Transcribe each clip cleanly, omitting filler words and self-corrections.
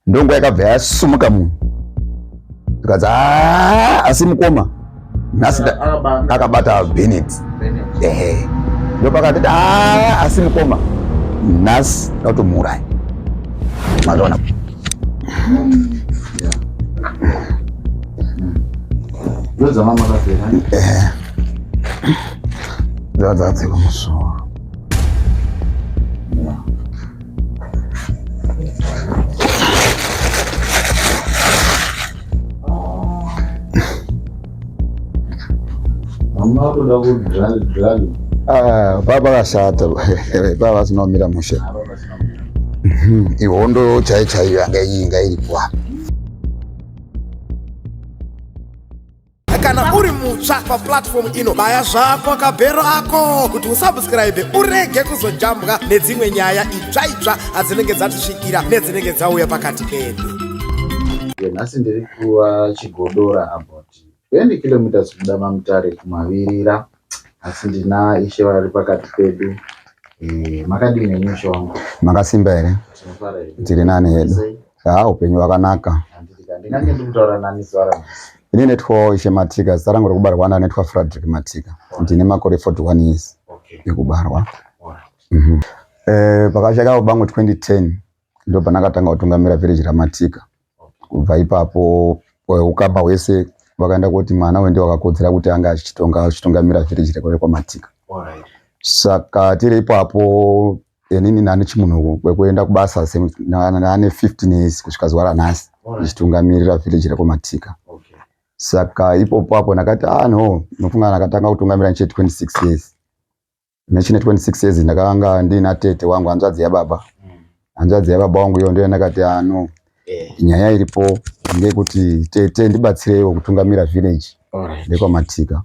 ndongo yakabva yasumuka munhu tukazi asimukoma nhasi akabata Bennett ndopakati asimukoma nhasi dautomuuraya mazoona dzadzadzeka musoro baba kashata baba asinomira mushe ihondo chaiyo yanga iripo. Kana uri mutsva paplatform ino baya zvako akabhero ako kuti usubscribe urege kuzojambwa nedzimwe nyaya itsva adzinenge dzatisvikira nedzinenge dzauya pakati pedu. Nhasi ndiri kuChigodora about 20 km kuda Mamutare kumavirira, asi ndina ishe vari pakati pedu. Makadini nenyusho wangu? Makasimba here? Tiri nani hedu? Upenyu hwakanaka. Ndingange ndikutaura nani swara? Ini netwa Ishe Matika, zita rangu rekubarwa netwa Frederick Matika. Ndine makore 41 years ekubarwa. Pakashaka ubangu 2010 ndo panakatanga kutungamira village raMatika. Kubva ipapo ukaba hwese vakaenda kuti mwana wende wakakodzera kuti anga achitungamira village rekwaMatika. Saka tiri ipapo inini nani chimunhu kwekuenda kubasa nane 15 years kusvika zuva ranhasi ndichitungamirira village rekwaMatika. Saka ipopo nakati no nofunga nakatanga kutungamira nche 26 years. Nechine 26 years ndakanga ndina tete wangu hanzvadzi yababa. Hanzvadzi yababa wangu iyo ndiyo nakati no nyaya iripo ngekuti tete ndibatsirewo kutungamira village rekwaMatika.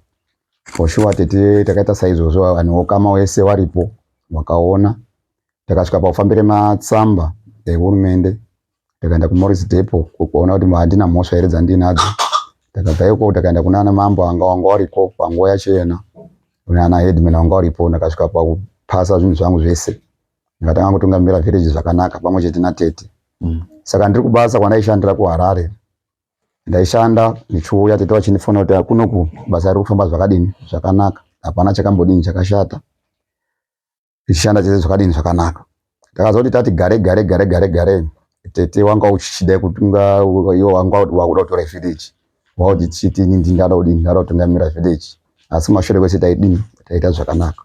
For sure tete takaita saizvozvo vanhu vokama wese waripo wakaona. Takasvika pakufambire matsamba ehurumende. Takaenda kuMorris Depot kuona kuti handina mhosva here dzandinadzo. Takabva ikoko takaenda kunana mambo anga wanga wariko panguva yacho yena. Kunana headman wanga waripo ndakasvika pakupasa zvinhu zvangu zvese. Ndakatanga kutungamira village zvakanaka pamwe chete natete. Saka ndiri kubasa kwandaishandira kuHarare. Ndaishanda ndichiuya tete wachindifonera kuti kunoku basa riri kufamba zvakadini zvakanaka. Hapana chakambodini chakashata. Tichishanda tete zvakadini zvakanaka. Takazoti tati gare. Tete wanga uchichida kutunga iwo wanga wakuda kutora village. Wauti chiti ndingada kutungamira village. Asi mashure kwese taita zvakanaka.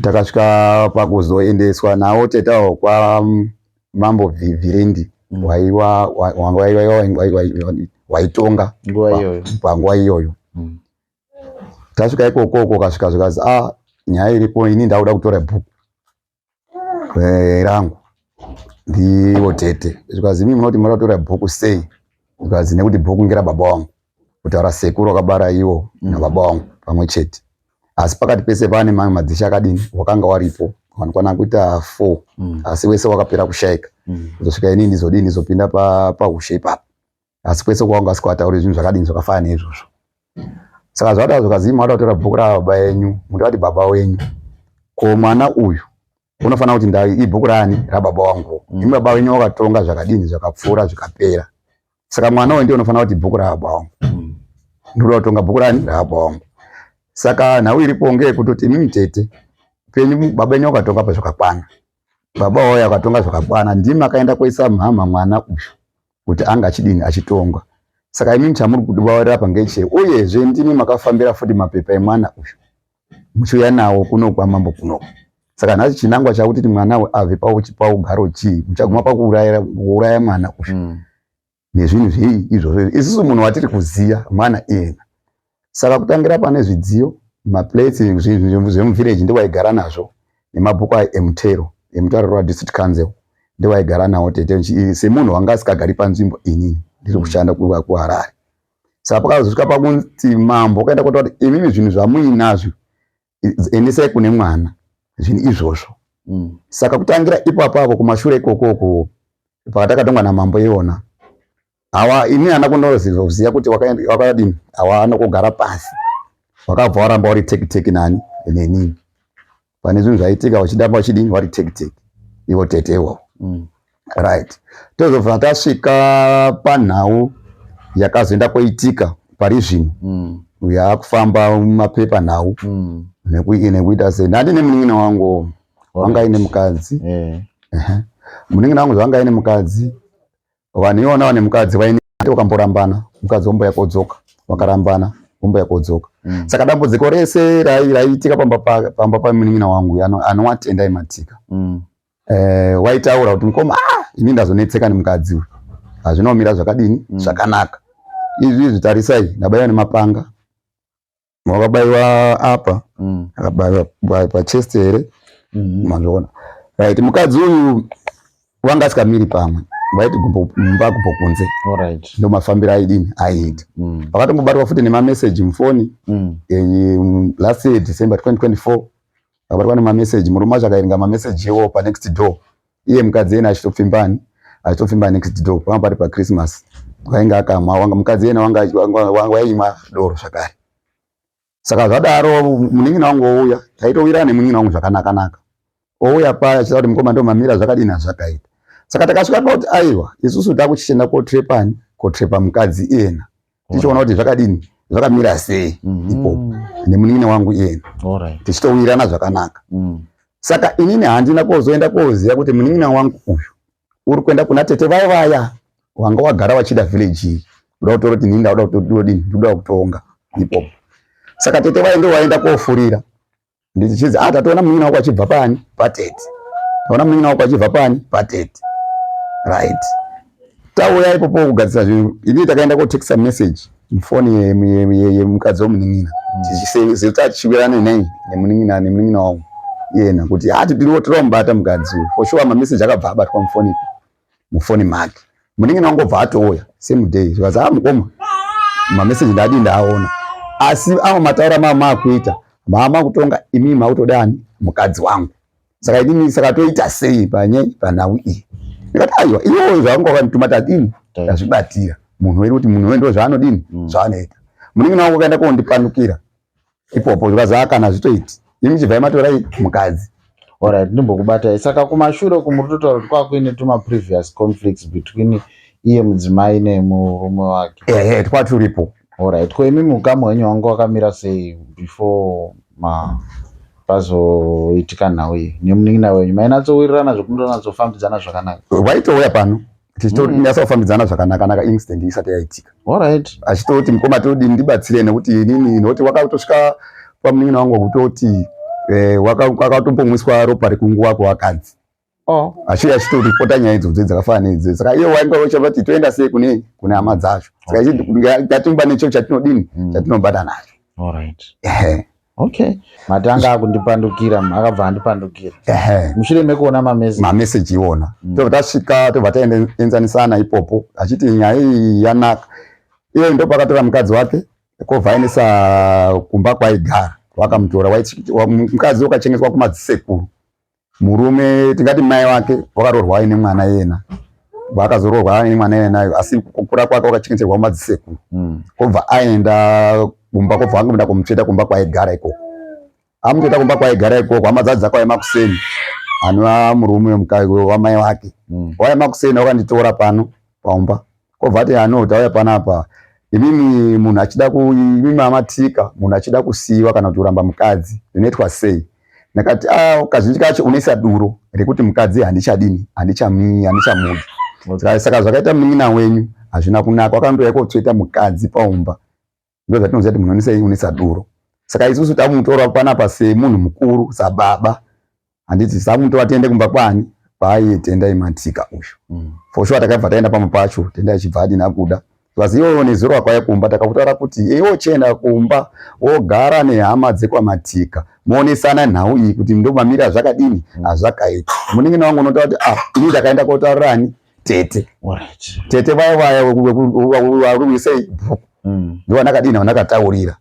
Takasvika pakuzoendeswa nawo tete kwa mambo Virendi waitonga panguva iyoyo. Tasvika ikoko kasvika zvikazi nyaya iripo ini ndauda kutora bhuku rangu ndiwo tete. Zvikazi mimi munoti muri kutora bhuku sei? Zvikazi nekuti bhuku ngera baba wangu. Kutaura sekuru wakabara iwo nababa wangu pamwe chete. Asi pakati pese pane mamwe madzisha akadini wakanga waripo wanokwana kuita 4 asi wese wakapera kushayika. Kuzosvika inini ndizopinda pahushe ipapo. Asi kwese kwanga asikatauri zvinhu zvakadini zvakafana neizvozvo. Saka zvada zvikazi mauda kutora bhuku rababa yenyu, mundati baba wenyu. Ko mwana uyu unofanira kuti ibhuku rani rababa wangu. Imi baba wenyu wakatonga zvakadini zvakapfuura zvikapera. Saka mwana uyu ndiye unofanira kuti bhuku rababa wangu. Ndinoda kutonga bhuku rani rababa wangu. Saka nhau iripo ngeyekutoti imimi tete penyu baba wenyu wakatonga pazvakakwana. Baba wao akatonga zvakakwana ndimi akaenda kuisa mhama mwana uyu kuti anga achidini achitonga. Saka imimi chamuri kudibawarira pa ngeche uyezve ndimi makafambira futi mapepa emwana uyu. Muchiuya nawo kuno kwa mambo kuno. Saka nhasi chinangwa chakuti mwana abve paugaro chii muchaguma pakuuraya mwana uyu. Nezvinhu izvozvo isusu munhu watiri kuziya mwana iyena. Saka kutangira pane zvidziyo maplates zvemuvillage ndiwaigara nazvo nemabhuku emutero rwa-district council ndiwaigara nawo tete semunhu wanga asikagari panzvimbo inini ndiri kushanda kuHarare. Saka pakazosvika pakunzi mambo kaenda kuti imimi zvinhu zvamuinazvo endesai kune mwana zvinhu izvozvo. Saka kutangira ipapo kumashure ikoko pakatakatongwa namambo iwona ini hana kunoziva kuti wakadini hawana kugara pasi. Wakabva waramba wari teki nani nenini. Pane zvinhu zvaitika wachidamba wachidini wari teki iwo tete iwo. right. Tozobva tasvika panhau yakazoenda koitika pari zvino yakufamba mapepa nhau nekuita sei. Ndandine munin'ina wangu wanga ine mukadzi munin'ina wangu zvanga ine mukadzi vaniona vane mukadzi wakamborambana mukadzi womboya kodzoka wakarambana womboya kodzoka saka dambudziko rese raiitika pamba pamunin'ina wangu anowatenda imatika waitaura kuti mukoma ini ndazonetseka nemukadzi uyu hazvinomira zvakadini zvakanaka izvi tarisai ndabayiwa nemapanga wakabayiwa apa akabayiwa pachest here mazviona right. Mukadzi uyu wanga asikamiri pamwe vaiti mumba kumbokunze ndo mafambiro aidini aiita vakatombobatwa futi nemameseji mufoni last year December 2024 akabatwa nemameseji murume wacho akaerenga mameseji iwo panext door iye mukadzi yena achitopfimba next door panga pari paChristmas vainge akamwa wanga mukadzi yena waimwa doro zvakare. Saka zvadaro munin'ina wangu ouya taitowirana nemunin'ina wangu zvakanaka ouya paya achida kuti mukoma ndo mamira zvakadini zvakaita. Saka takasvika kuti aiwa isusu takuchienda kotrepa mukadzi iyena tichiona kuti zvakadini zvakamira sei ipopo nemunin'ina wangu iyena tichitowirana zvakanaka. Saka inini handina kozoenda koziva kuti munin'ina wangu uyu uri kuenda kuna tete vaya wanga wagara wachida village iyi kuda kutora kuti nini ndoda kutonga ipopo. Saka tete vaye ndo waenda kofurira ndichizi tatoona munin'ina wako achibva pani patete taona munin'ina wako achibva pani patete right. Tauya ipopo kugadzira zvinhu ini takaenda kotekisa message mufoni yemukadzi womunin'ina tichiwirana nei nemunin'ina wangu iyena kuti tiri mubata mukadzi uyu for sure mameseji akabva abatwa mufoni make. Munin'ina wangu obva atouya same day zvikazi mukoma mameseji ndaona asi amwe mataura maakuita kutonga imi mautodani mukadzi wangu saka inini saka toita sei panhau iyi ndikati aiwa iwo zvangu wakanituma tatini ndazvibatira munhu wedu kuti munhu wendo zvaanodini zvaanoita. Munin'ina wangu akaenda kondipandukira ipopo zvikazi kana zvitoiti imi chibva matorai mukadzi. Alright, ndimbokubatai. Saka kumashure kumuritotaura kuti kwakuine tuma previous conflicts between iye mudzimai nemurume wake twaturipo. Alright, ko imi mukamu wenyu wangu wakamira sei before pazoitika nhau iyi nemunin'ina wenyu mainatsowirirana zvokundonatsofambidzana zvakanaka? Vaitouya pano tichitonyasofambidzana zvakanaka incident isati yaitika. Alright, achitoti mukoma todini ndibatsire nekuti inini nokuti wakatosvika pamunin'ina wangu wakutoti wakatombomwiswa ropa rekungu wako wakadzi achiuya achitoripota nyaya idzodzo dzakafana neidzodzo. Saka iye wainga uchavati toenda sei kune hama dzacho saka ngatimba necho chatinodini chatinobata nacho. Alright. Okay. Matanga akundipandukira akabva andipandukira mushure mekuona mameseji iwona tobva tasvika tobva taenzanisana ipopo achiti nyaya iyi yanaka. Iye ndo pakatora mukadzi wake kobva aendesa kumba kwaigara wakamutora mukadzi wakachengetwa kumadzisekuru murume tingati mai wake wakaroorwa aine mwana yena wakazoroorwa aine mwana yena asi kukura kwake wakachengeterwa kumadzisekuru kobva aenda kumba kobva angoenda kumutsveta kumba kwaigara ikoko amutsveta kumba kwaigara ikoko hama dzake dzakaema kuseni anova murume wamai wake waema kuseni wakanditora pano paumba kobva ati tauya panapa imimi munhu achida imimi amatika munhu achida kusiyiwa kana kuti uramba mukadzi zvinoitwa sei. Nakati kazhinji kacho unoisa duro rekuti mukadzi handichamudi. Saka zvakaita munin'ina wenyu hazvina kunaka wakandoya kotsveta mukadzi paumba ndo zvatinoziva kuti munhu unoisa duro. Saka isusu tamutora panapa semunhu mukuru sababa handiti samutora tiende kumba kwani kwaiye tendai matika uyu for sure takabva taenda pamwe pacho tendai chibva adina kuda vazi iwo nezuro wakwaya kumba takakutaura kuti iwo chenda kumba wogara nehama dzekwamatika muonesana nhau iyi kuti ndo mamira zvakadini hazvakaita. Munin'ina wangu unotaura kuti ini ndakaenda kotaurani tete tete vaya warwisei bhuku ndo vandakadini vandakataurira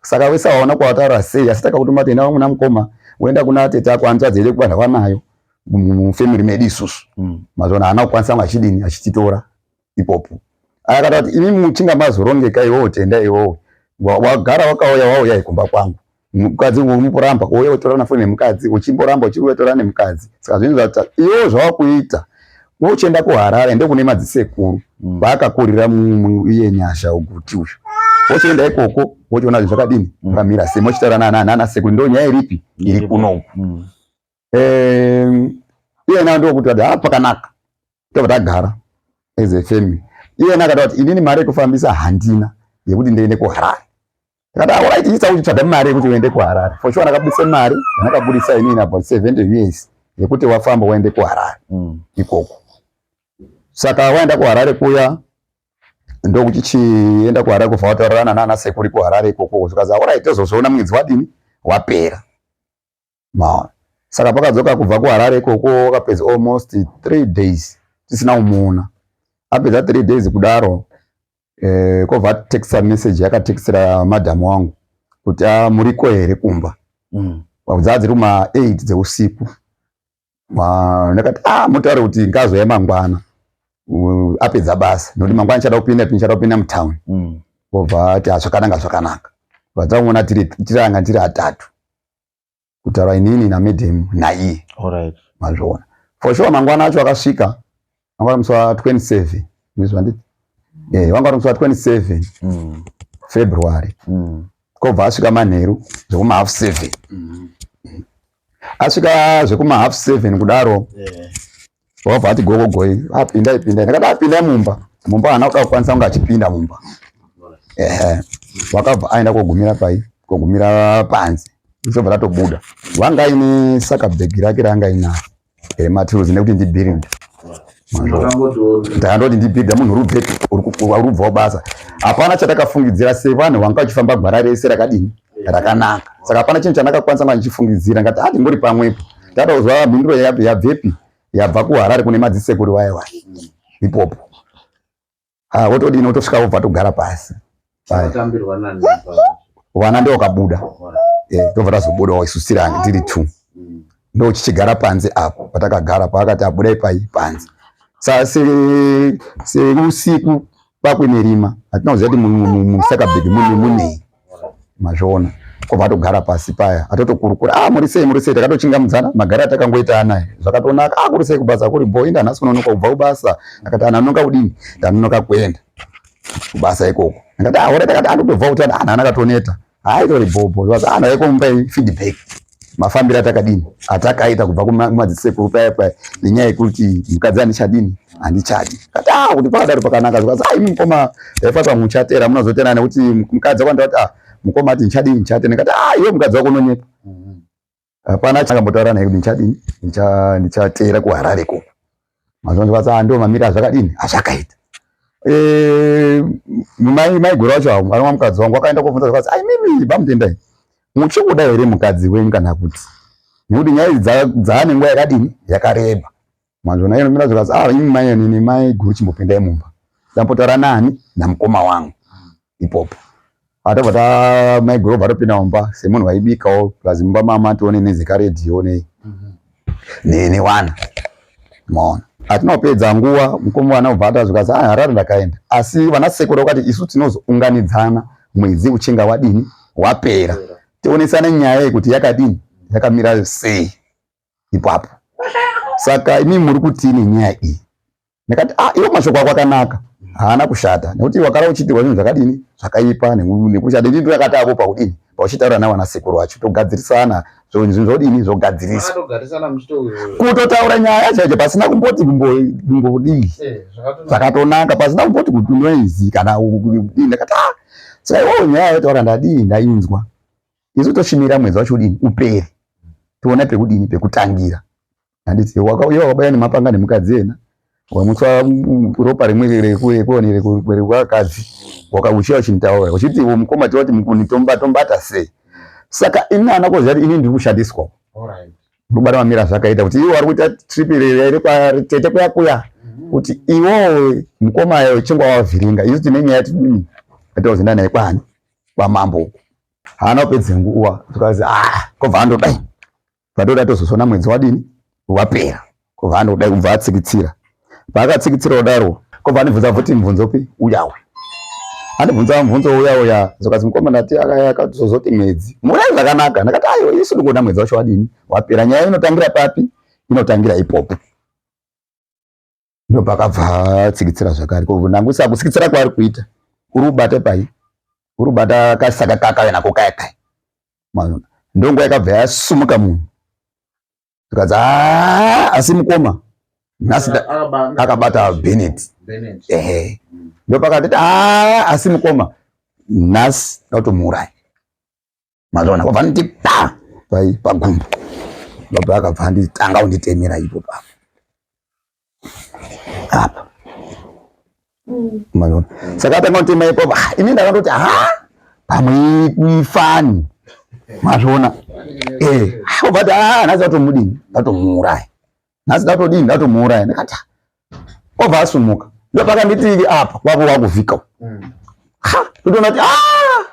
saka wese waona kwawataura sei asi takakutuma tenda wangu namukoma woenda kuna tete ako hanzvadzi yedu kubva ndawanayo mufamily medu isusu mazvona haana kukwanisa achidini achititora ipopo akati kuti imi muchinga mazorongeka iwowo tenda iwowo wagara wakauya wauya ikumba kwangu mukadzi umuramba uye utora nafoni nemukadzi uchimboramba uchiuya tora nemukadzi saka zvinhu zvati iwo zvawakuita wochienda kuHarare ndokune madzisekuru vaakakurira iye Nyasha uguti uyu. Wochienda ikoko wochiona kuti zvakadini zvakamira sei, mochitaura nana sekuru ndo nyaya iripi iri kuno. Iyena ndokuti pakanaka tobva tagara as a family. Iyena akati kuti inini mari yekufambisa handina yekuti ndiende kuHarare. Takati alright, isa uchitsvaga mari yekuti uende kuHarare. For sure ndakabudisa mari ndakabudisa inini about 70 years yekuti wafamba waende kuHarare ikoko. Saka waenda kuHarare kuya ndokuchienda kuHarare kufa wataurana nana sekuru kuHarare ikoko. Zvikazi alright, tozoona mwedzi wadini wapera. Saka pakadzoka kubva kuHarare ikoko wakapedza almost 3 days tisina umuona. Apedza 3 days kudaro kobva texta message yakatextira madhamu wangu kuti muriko here kumba. Dzadziri kuma 8 dzeusiku. Ndakati mutaure kuti ngazoya mangwana apedza basa nokuti mangwana ndichada kupinda mutown. Kobva ati zvakanaka. Vadzamuona tiranga tiri atatu. Kutaura inini namadam naiye. Alright. Mazvona. For sure mangwana acho akasvika. Wanga musi wa 27. Ndizwa nditi. Wanga musi wa 27 February. Kobva asvika manheru zvekuma half 7. Asvika zvekuma half 7 kudaro. Wabva ati gogogoi apinda. Ndakati apinda mumba hana kukwanisa kunge achipinda mumba. Wakabva aenda kogumira panze. Zobva ratobuda. Wanga ine sakabhegi rake ranga ina materials nekuti ndibuild. Ndakandoti ndibuilda munhu urubva basa. Hapana chatakafungidzira sevanhu vanga vachifamba gwara rese rakadini rakanaka. Saka hapana chinhu chandakakwanisa ndichifungidzira ngati ati ngori pamwepo. Tatozwa mhinduro yabvepi yabva kuHarare kune madzisekuru waya ipopo. Wotodini wotosvika wobva togara pasi. Watambirwa nani? Wana ndio wakabuda. Tobva tazobuda waisusira tiri 2. Ndo chichigara panze apo patakagara pakati abudai panze. Sasa usiku pakwenerima atina kuziva kuti musakabhegi munei mazvona. Kobva togara pasi paya atotokurukura muri sei takatochingamudzana magara atakangoita anaye zvakatonaka kuri sei kubasa kuri boy ndanhasi kunonoka kubva kubasa. Akati anonoka kudini ndanonoka kuenda kubasa ikoko. Akati hore takati andobva kuti ana akatoneta tori bobo zvazi ana yekomupa feedback mafambiro atakadini atakaita kubva kumadzisekuru paya nenyaya yekuti mukadzi andichadini handichadi. Kati kuti pakadaro pakanaka zvazi mukoma ndaifatwa muchatera munozotera nekuti mukadzi akwanda kuti mukoma ati ndichadini ndichate. Ndikati iwe mukadzi wako unonyepa. Hapana chakambotaura naye kuti ndichadini ndichatera kuHarare koko. Mazvona zvazi ndo mamira zvakadini azvakaita. Maiguru wacho anomwa mukadzi wangu wakaenda kobvunza zvazi mimi bamutendai muchikuda here mukadzi wenyu kana kuti nekuti nyaya dzaane nguva yakadini yakareba. Mazvona iyo mira zvazi imi mai nini maiguru chimbopindai mumba ndambotaura nani namukoma wangu ipopo. Atobva maiguru obva topinda mumba semunhu waibikawo plazi mumba mama tione nezikaredhiyo newana maona. Atinopedza nguva mukoma wana obva atazvikazi Harare ndakaenda asi vanasekuru vakati isu tinozounganidzana mwedzi uchinga wadini wapera tionesane nyaya yekuti yakadini yakamira sei ipapo. Saka imi muri kutini nyaya iyi. Ndakati iwo mashoko ako akanaka haana kushata nekuti wakara uchiitirwa zvinhu zvakadini zvakaipa nekushata. Ndini ndakati apo pakudini pauchitaura navanasekuru vacho togadzirisana zvinhu zvodini zvogadziriswa kutotaura nyaya chaicho pasina kumboti kumbodii zvakatonaka pasina kumboti kuti noizi kana kudini. Ndakati saka iwowo nyaya yotaura ndadii ndainzwa isu toshimira mwedzi wacho udini upere tiona pekudini pekutangira. Handiti iwe wakabaya nemapanga nemukadzi ena wamutswa ropa rimwe rekuvakadzi uchiya uchinitaura uchiti iwe mukoma tiwa kuti tombata sei. Saka ini hana kuziva kuti ini ndiri kushandiswa. Ndobata mamira zvakaita kuti iwe vari kuita trip iri tete kuya kuti iwowo mukoma chingwa wavhiringa isu tine nyaya tidini atauzinda naye kwani kwamambo haana kupedza nguva tukazi kobva andodai vatoda tozosona mwedzi wadini wapera kobva andodai kubva atsikitsira. Paakatsikitsira kudaro kobva andibvunza futi mubvunzopi uyawe andibvunza mubvunzo uya zokazi mukoma ndati akazozoti mwedzi murai zvakanaka. Ndakati isu ndikuona mwedzi wacho wadini wapera. Nyaya inotangira papi? Inotangira ipopo. ndo pakabva tsikitsira zvakare ko nangusa kusikitsira kwaari kuita uri kubata pai uri kubata kasaka kaka nako kaya ndongo yakabva yasumuka munhu tikadza asi mukoma nhasi akabata Bennett ndo pakati asi mukoma nhasi ndatomuuraya mazvaona kwabva nditi pai pagumbo ndobva akabva nditanga kunditemera ipo papo apa mazvaona saka atanga kunditema ipo ini ndakandoti pamwe ifani mazvaona obati nhasi ndatomudini ndatomuuraya nhasi ndatomuuraya ndakati obva asumuka ndopakanditi apa kwavo wakuvhika totoona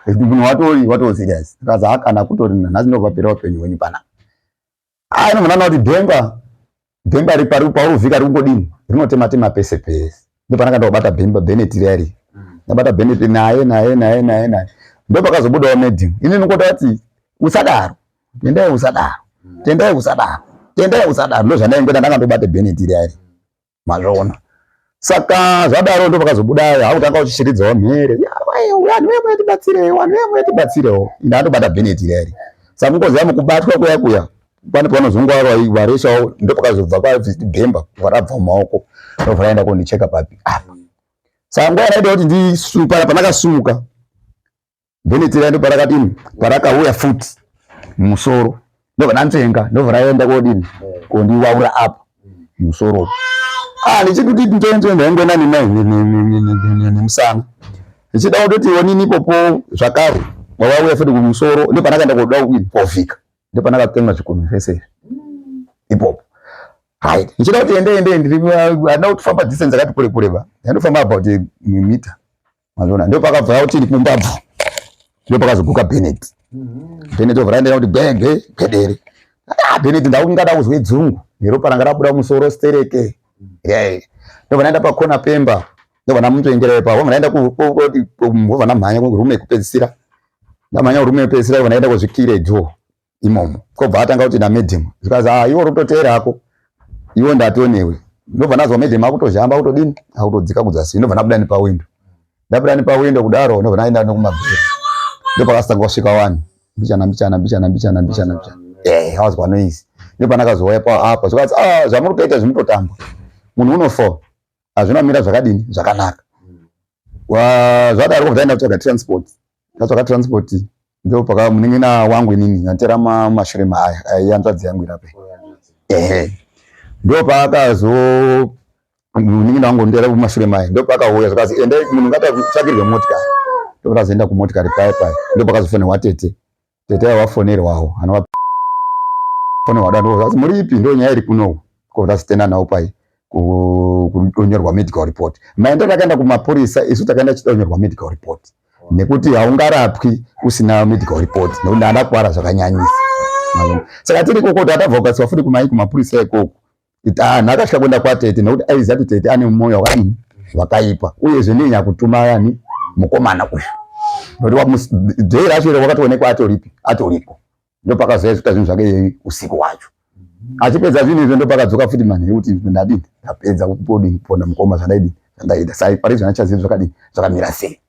kuti munhu wato serious akaza kana kutori nhasi ndopapera upenyu hwenyu panapa inofanana kuti bhemba ripari pauruvhika rikungodini rinotema pese pese ndopanaka ndakubata Bennett riyari ndabata Bennett naye ndopakazobudawo Medding ini ndinongota kuti usadaro tendai usadaro ndozvandaingoita ndakandobata Bennett riyari mazvaona saka zvadaro ndopakazobudayo hautanga uchishiridzawo mhere vanhu vemuyatibatsirewo ina andobata Bennett riyari saka mungoziva mukubatwa kuya pane pavanozongwa vareshawo ndopakazobva pabhemba varabva mumaoko ndobva raenda kondicheka papi apa saka nguva yaraita kuti pandakasumuka Bennett riyari ndoparakadini parakauya futi mumusoro ndobva ndanzenga ndobva raenda kodini kondiwaura apa mumusoro ndichiti kuti ntonzo ndaingoenda nemusana ndichida kutoti onini ipopo zvakare wawauya futi kumusoro ndopanakaenda koda kovhika ndopanakatemwa zvikunwe zvese ipopo right ndichida kuti handina kutofamba distance yakati kure ba ndandofamba about mita mazvona ndopakabva kuti kumbabvu ndopakazoguka Bennett obva raenda kuti gwedere Bennett ndakungada kuzwe dzungu neropa ranga rabuda musoro stereke ndobva naenda pakona Pemba ndobva namutoengerera ipapo ndobva naenda ndobva namhanya kurume yekupedzisira ndamhanya kurume yekupedzisira ndobva naenda kozvikire jo imomo kobva atanga kuti naMedding zvikazi iwo rototeera hako iwo ndatonewe ndobva nazwa Medding akutozhamba akutodini akutodzika kudzasi ndobva nabuda nepawindo ndabuda nepawindo kudaro ndobva naenda nokumabheri ndopakasitanga kusvika 1 mbichana awazwa noise ndopanakazouya apa zvikazi zvamuri kutoita zvimutotamba munhu unofa hazvinamira zvakadini zvakanaka zvadaro kubva taenda kutsvaga transport tatsvaga transport ndopakamuning'ina wangu inini ndantera mashure maaya aiyanzvadzi yangu irape ndopakazo muning'ina wangu ndera mashure maaya ndopakauya zvikazi endai munhu ngatatsvakirwe motikari ndopakazoenda kumotikari pai ndopakazofonerwa tete aiwafonerwawo anowafonerwa dando muri ipi ndo nyaya iri kuno kovasitenda nawo pai kudonyorwa medical report maenda takaenda kumapurisa isu takaenda chidonyorwa medical report nekuti haungarapwi usina medical report nekuti ndakwara zvakanyanyisa saka tiri koko tatabva ukasiwa futi kumapurisa ikoko nhakasvika kuenda kwatete nekuti aiziva kuti tete ane mwoyo wakadini wakaipa uyezve ndinya kutuma yani mukomana uyu nokuti dhei racho iro wakatoonekwa atoripo ndopakazoya zvita zvinhu zvake usiku wacho achipedza zvinhu izvo ndopakadzoka futi manhu ekuti ndadini ndapedza kupona mukoma zvandaida sai pari zvanachazivi zvakadini zvakamira sei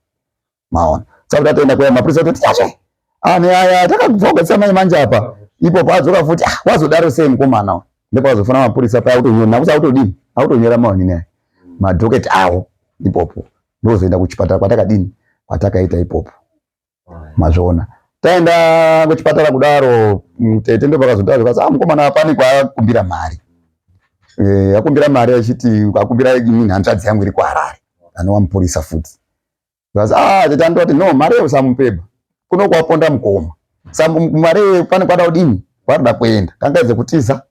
maona saka tatoenda kuya mapurisa toti chache aya takabva kugatsira mai manje apa ipo paadzoka futi wazodaro sei mukomana ndopakazofana mapurisa paya autonyora nakusa autodini autonyora maonini aya madhoketi awo ipopo ndozoenda kuchipatara kwatakadini kwatakaita ipopo mazvoona taenda kuchipatara kudaro tete ndopakazotaura zvikazi mukomana pane kwaakumbira mari akumbira mari achiti akumbira hanzvadzi yangu iri kuHarare anowa mupurisa futi zvikazi tete andoti no mari usamupeba kuno kwaponda mukoma mari pane kwada kudini kwaroda kuenda kangaidze kutiza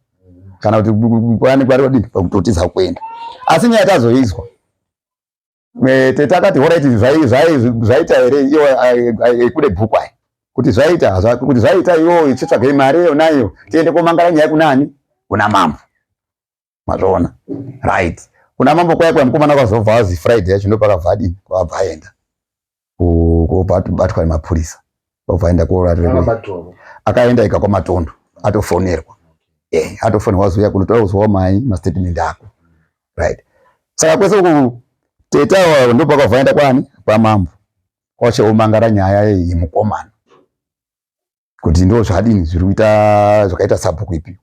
kana kuti pane kwari kudini kutotiza kuenda asi nyaya tazoizwa tete akati alright zvaita here iyo kude bhuku aya kuti zvaita iwo ichitsvage mari yonayo tiende komangara nyaya kunani kuna mambo mazvoona right kuna mambo kwaya mukomana kwazobva azi Friday yacho ndopakabva adini kwabva aenda kubatwa nemapurisa kwabva aenda akaenda ika kwaMatondo atofonerwa atofonerwa zuya kunotora kuzwa mai mastatement ako right Saka kwese kutetawo ndo pakavhaenda kwani pamambo kwachaomangara nyaya yemukomana kuti ndo zvadini zviri kuita zvakaita sabhuku ipi.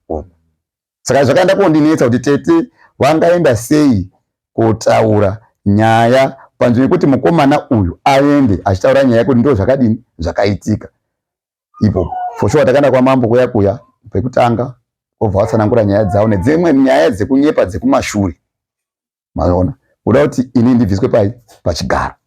Saka zvakaenda kundinetsa kuti tete vangaenda sei kotaura nyaya panzvimbo yekuti mukomana uyu aende achitaura nyaya kuti ndo zvakadini zvakaitika ipo. For sure takaenda kwamambo kuya pekutanga obva vatsanangura nyaya dzawo nedzimwe nyaya dzekunyepa dzekumashure. Maona kuda kuti ini ndibviswe pachigaro.